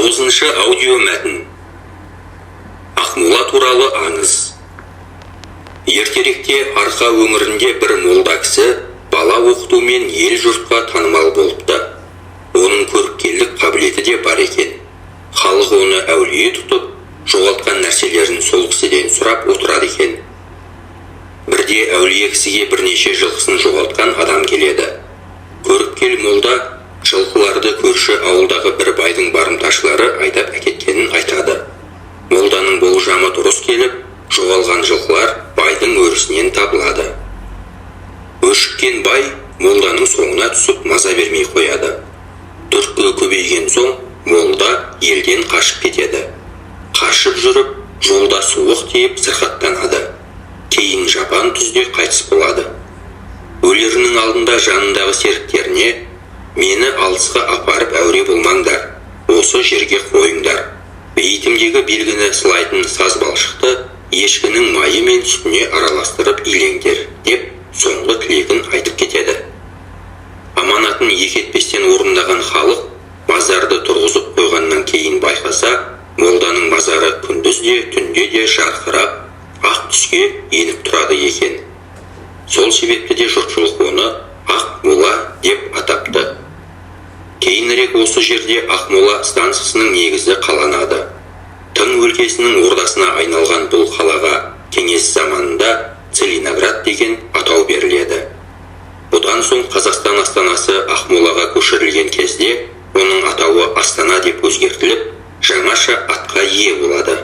9-шы аудио мәтін. Ақмола туралы аңыз. Ертеректе Арқа өңірінде бір молда кісі бала оқытумен ел жұртқа танымал болыпты. Оның көріпкелдік қабілеті де бар екен. Халық оны әулие тұтып, жоғалтқан нәрселерін сол кісіден сұрап отырады екен. Бірде әулие кісіге бірнеше жылқысын жоғалтқан адам келеді. Көріпкел молда жылқыларды көрші ауылдағы бір байдың барымташылары айдап әкеткенін айтады. Молданың болжамы дұрыс келіп, жоғалған жылқылар байдың өрісінен табылады. Өшіккен бай молданың соңына түсіп маза бермей қояды. Дүркі көбейген соң молда елден қашып кетеді. Қашып жүріп, жолда суық тиіп сырқаттанады. Кейін жапан түзде қайтыс болады. Өлерінің алдында жанындағы серіктеріне: «Мені алысқа апарып әуре болмаңдар, осы жерге қойыңдар. Бейітімдегі белгіні сылайтын саз балшықты ешкінің майы мен сүтіне араластырып илеңдер», деп соңғы тілегін айтып кетеді. Аманатын екетпестен орындаған халық мазарды тұрғызып қойғаннан кейін байқаса, молданың мазары күндіз де түнде де жарқырап, ақ түске еніп тұрады екен. Сол себепті де жұртшылық оны Ақмола деп атапты. Кейінірек осы жерде Ақмола станциясының негізі қаланады. Тың өлкесінің ордасына айналған бұл қалаға кеңес заманында Целиноград деген атау беріледі. Бұдан соң Қазақстан астанасы Ақмолаға көшірілген кезде оның атауы Астана деп өзгертіліп, жаңаша атқа ие болады.